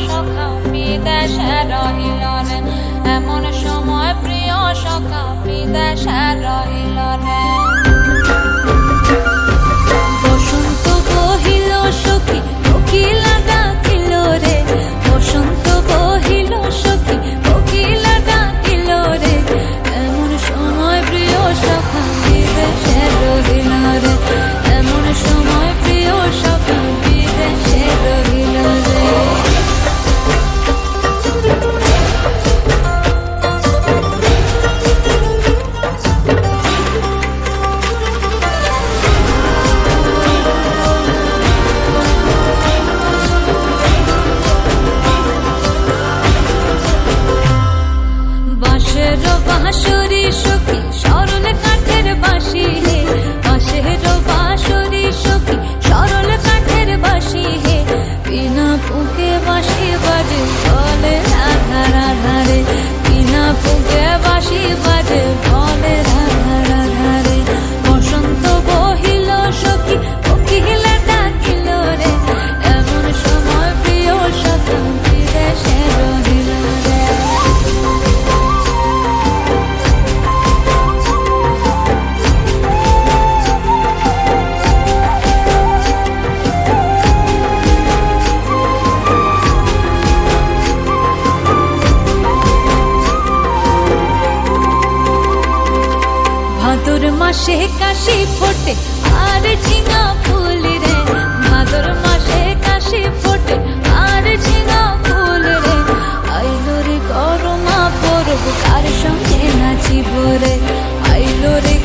সখা বিদেশে রহিল রে, এমন সময় প্রিয় সখা বিদেশে রহিল রে। বসন্ত বহিল সখী কোকিলা ডাকিল রে, বসন্ত বহিল সখী কোকিলা ডাকিল রে, এমন সময় প্রিয় সখা বিদেশে রহিল রে, এমন সময় প্রিয় সখা বিদেশে রহিল রে। বাঁশের বাঁশরি সখী সরল কাঠের বাঁশি হে, বাঁশের বাঁশরি সখী সরল কাঠের বাঁশি হে, বিনা ফুঁকে বাঁশি বাজে বলে রাধা রাধা রে, বিনা ফুঁকে বাঁশি বাজে বলে রাধা রাধা রে। বসন্ত বহিল সখী কোকিলা ডাকিল রে, এমন সময় প্রিয় সখা বিদেশে রহিল রে। ভাদর মাসে কাশি ফোটে আর ঝিঙা ফুল রে, ভাদর মাসে কাশি ফোটে আর ঝিঙা ফুল রে, আইলো রে করমা পরব কার সঙ্গে নাচিব রে, আইলো রে